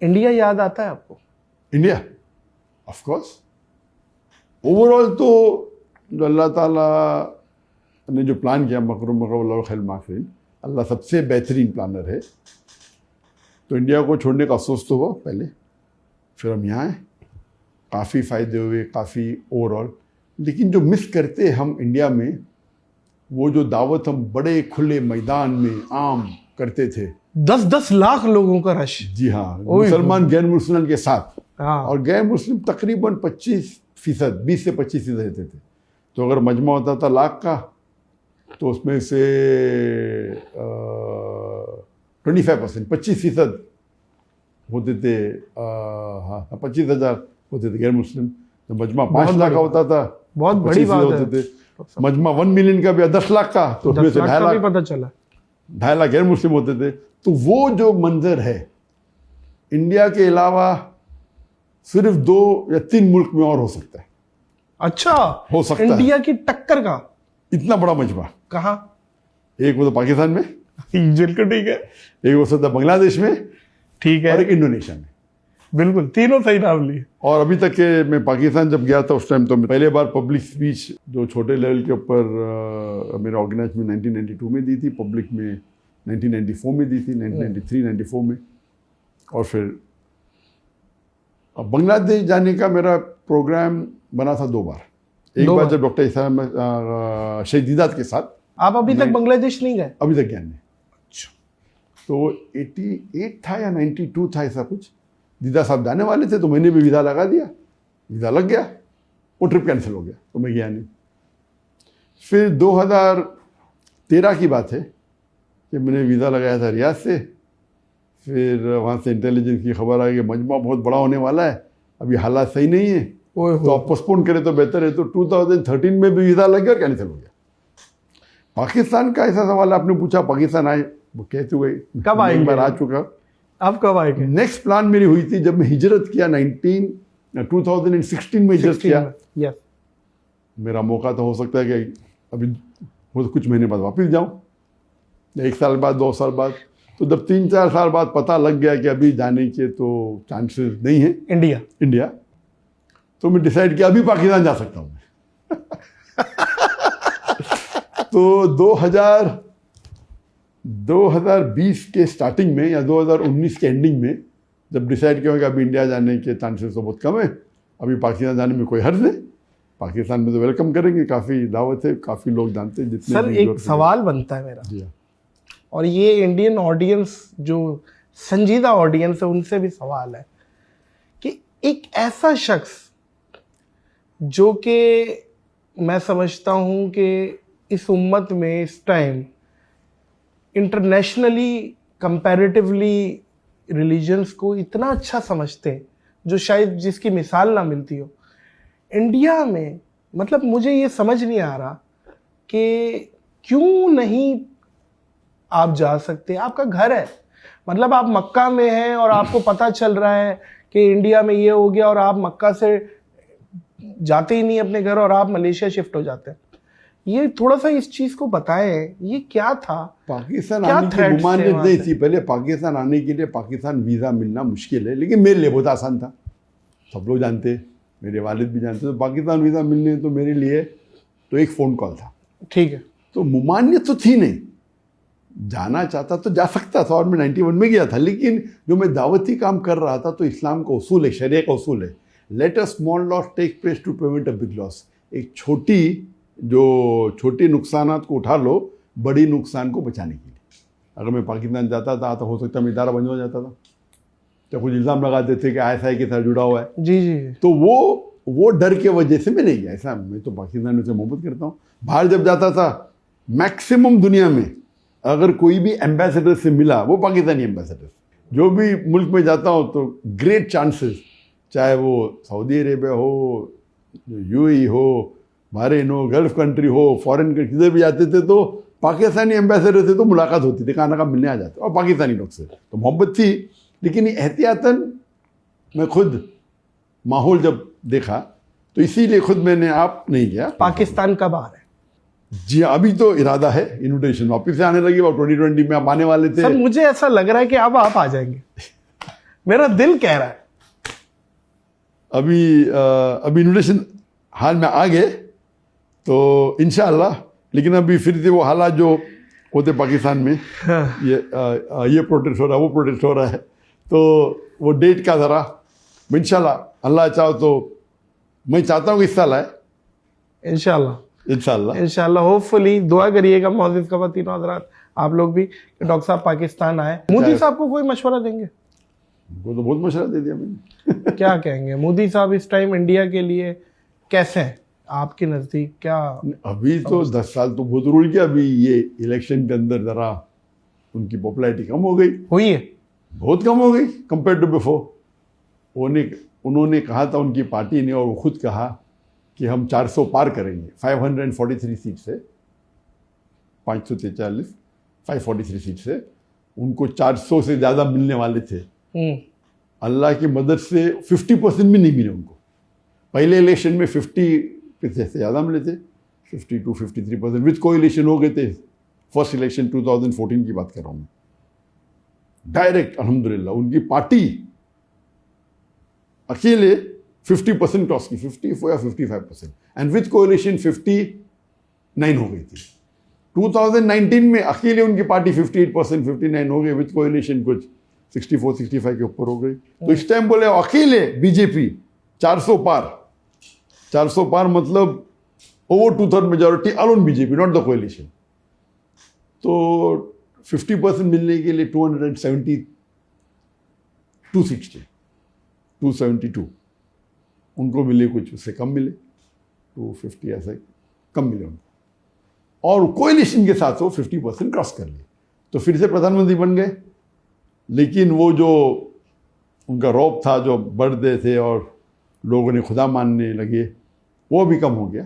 India याद आता है आपको? India of course. ओवरऑल तो जो अल्लाह ताला ने जो प्लान किया, मकरुम खैर माफिन, अल्लाह सबसे बेहतरीन प्लानर है। तो इंडिया को छोड़ने का अफसोस तो हुआ पहले, फिर हम यहाँ हैं, काफ़ी फ़ायदे हुए, काफ़ी ओवरऑल। लेकिन जो मिस करते हम इंडिया में, वो जो दावत हम बड़े खुले मैदान में आम करते थे, 10-10 लाख लोगों का रश। जी हाँ, मुसलमान गैर मुसलमान के साथ। हाँ। और गैर मुस्लिम तकरीबन 25%, 20 से 25% रहते थे। तो अगर मजमा होता था लाख का, तो उसमें से 25%, 25% होते थे, हाँ 25,000 होते थे गैर मुस्लिम। तो मजमा 5 लाख का होता था, बहुत बड़ी बात होते थे। मजमा 1 मिलियन का भी 10 लाख का, तो उसमें से 2.5 लाख पता चला, 2.5 लाख गैर मुस्लिम होते थे। तो वो जो मंजर है, इंडिया के अलावा सिर्फ 2 या 3 मुल्क में और हो सकता है। अच्छा, हो सकता है इंडिया की टक्कर का इतना बड़ा मजमा। कहाँ? एक वो तो पाकिस्तान में, बिल्कुल ठीक है। एक हो सकता है बांग्लादेश में, ठीक है, और एक इंडोनेशिया में। बिल्कुल, तीनों सही नाम लिए। और अभी तक के मैं पाकिस्तान जब गया था उस टाइम, तो पहले बार पब्लिक स्पीच जो छोटे लेवल के ऊपर मेरे ऑर्गेनाइज में 1992 में दी थी, पब्लिक में 1994 में दी थी, 1993-94 में। और फिर बांग्लादेश जाने का मेरा प्रोग्राम बना था 2 बार। एक बार जब डॉक्टर इस्लाम शेख दीदात के साथ। आप अभी तक बांग्लादेश नहीं गए? अभी तक गया नहीं। अच्छा। तो 88 था या 92 था, ऐसा कुछ। दीदा साहब जाने वाले थे, तो मैंने भी वीज़ा लगा दिया, वीज़ा लग गया, वो ट्रिप कैंसिल हो गया, तो मैं गया नहीं। फिर 2013 की बात है कि मैंने वीज़ा लगाया था रियाद से। फिर वहाँ से इंटेलिजेंस की खबर आई कि मजमा बहुत बड़ा होने वाला है, अभी हालात सही नहीं है, तो आप पोस्टपोन करें तो बेहतर है। तो 2013 में भी वीज़ा लग गया और कैंसिल हो गया। पाकिस्तान का ऐसा सवाल आपने पूछा, पाकिस्तान आए, वो कहते हुए कब आएंगे? एक बार आ चुका। आप कब आएंगे? नेक्स्ट प्लान मेरी हुई थी जब मैं हिजरत किया, 2016 में हिजरत किया। यस। मेरा मौका तो हो सकता है कि अभी कुछ महीने बाद वापस जाऊं, 1 साल बाद, 2 साल बाद। तो जब 3-4 साल बाद पता लग गया कि अभी जाने के तो चांसेस नहीं है इंडिया, तो मैं डिसाइड किया अभी पाकिस्तान जा सकता हूँ तो 2020 के स्टार्टिंग में या 2019 के एंडिंग में जब डिसाइड किया कि अभी इंडिया जाने के चांसेस तो बहुत कम है, अभी पाकिस्तान जाने में कोई हर्ज नहीं, पाकिस्तान में तो वेलकम करेंगे, काफ़ी दावत है, काफ़ी लोग जानते हैं। जितने सर एक सवाल बनता है मेरा, जी हाँ, और ये इंडियन ऑडियंस जो संजीदा ऑडियंस है उनसे भी सवाल है कि एक ऐसा शख्स जो कि मैं समझता हूँ कि इस उम्मत में इस टाइम इंटरनेशनली कंपैरेटिवली रिलीजन्स को इतना अच्छा समझते हैं, जो शायद जिसकी मिसाल ना मिलती हो इंडिया में, मतलब मुझे ये समझ नहीं आ रहा कि क्यों नहीं आप जा सकते? आपका घर है, मतलब आप मक्का में हैं और आपको पता चल रहा है कि इंडिया में ये हो गया, और आप मक्का से जाते ही नहीं अपने घर और आप मलेशिया शिफ्ट हो जाते हैं। ये थोड़ा सा इस चीज को बताएं, ये क्या था? पाकिस्तान आने की मुमानियत नहीं थी पहले। पाकिस्तान आने के लिए पाकिस्तान वीज़ा मिलना मुश्किल है, लेकिन मेरे लिए बहुत आसान था। सब लोग जानते, मेरे वालिद भी जानते। तो पाकिस्तान वीज़ा मिलने तो मेरे लिए तो एक फ़ोन कॉल था, ठीक है। तो मुमानियत तो थी नहीं, जाना चाहता तो जा सकता था, और मैं 91 में गया था। लेकिन जो मैं दावती काम कर रहा था, तो इस्लाम का उसूल है, शरिया का उसूल है, let a small loss take place to prevent a big loss. एक छोटे नुकसानात को उठा लो बड़ी नुकसान को बचाने के लिए। अगर मैं पाकिस्तान जाता था तो हो सकता है इदारा बंद हो जाता था, तो कुछ इल्ज़ाम लगाते थे कि ISI के साथ जुड़ा हुआ है। जी जी। तो वो डर के वजह से मैं नहीं गया। ऐसा मैं तो पाकिस्तान से मोहब्बत करता हूँ। बाहर जब जाता था, मैक्सिमम दुनिया में अगर कोई भी एम्बेसडर से मिला, वो पाकिस्तानी एम्बेसडर। जो भी मुल्क में जाता हूँ तो ग्रेट चांसेस, चाहे वो सऊदी अरेबिया हो, UAE हो, बहरीन हो, गल्फ कंट्री हो, फॉरेन कंट्री, किधर भी जाते थे तो पाकिस्तानी एम्बेसडर से तो मुलाकात होती थी, खाना का मिलने आ जाते, और पाकिस्तानी लोग से तो मोहब्बत थी। लेकिन एहतियातन मैं खुद माहौल जब देखा, तो इसीलिए खुद मैंने आप नहीं गया। पाकिस्तान कब आ रहे हैं? जी अभी तो इरादा है, इन्विटेशन वापस से आने लगी, और 2020 में आप आने वाले थे। सर मुझे ऐसा लग रहा है कि अब आप आ जाएंगे। मेरा दिल कह रहा है। अभी इन्विटेशन हाल में आ गए तो इंशाअल्लाह, लेकिन अभी फिर से वो हालात जो होते पाकिस्तान में, ये प्रोटेस्ट हो रहा है, वो प्रोटेस्ट हो रहा है, तो वो डेट का ज़रा इंशाल्लाह अल्लाह चाहो तो मैं चाहता हूँ कि इस साल आए इंशाल्लाह। होपफुली दुआ करिएगा मौजूद ख़वातीन हज़रात, आप लोग भी, कि डॉक्टर साहब पाकिस्तान आए। मोदी साहब को कोई मशवरा देंगे? वो तो बहुत मशवरा दे दिया मैंने। क्या कहेंगे मोदी साहब इस टाइम इंडिया के लिए कैसे हैं आपके नज़दीक? क्या अभी तो 10 साल तो बहुत रूल किया, अभी ये इलेक्शन के अंदर ज़रा उनकी पॉपुलैरिटी कम हो गई, हुई है, बहुत कम हो गई कंपेयर टू बिफोर। उन्होंने कहा था, उनकी पार्टी ने, और वो खुद कहा कि हम 400 पार करेंगे। 543 सीट से 543 543 सीट से उनको 400 से ज़्यादा मिलने वाले थे। अल्लाह की मदद से 50% भी नहीं मिले उनको। पहले इलेक्शन में 50 से ज़्यादा मिले थे, 52-53% विथ कोएलिशन हो गए थे। फर्स्ट इलेक्शन 2014 की बात कर रहा हूँ, डायरेक्ट अल्हम्दुलिल्लाह उनकी पार्टी अकेले 50% क्रॉस की, 54 या 55%, एंड विथ कोएलिशन 59 हो गई थी। 2019 में अकेले उनकी पार्टी 58%, 59 हो गई, विथ कोएलिशन कुछ 64-65 के ऊपर हो गई। तो इस टाइम बोले अकेले बीजेपी 400 पार मतलब over 2/3 majority alone BJP, not the coalition. तो 50% मिलने के लिए 272 सीट्स थे, 272 उनको मिले, कुछ उससे कम मिले, 250 ऐसे कम मिले उनको, और कोएलिशन के साथ वो 50% क्रॉस कर लिए, तो फिर से प्रधानमंत्री बन गए। लेकिन वो जो उनका रौब था, जो बढ़ते थे और लोगों ने खुदा मानने लगे, वो भी कम हो गया।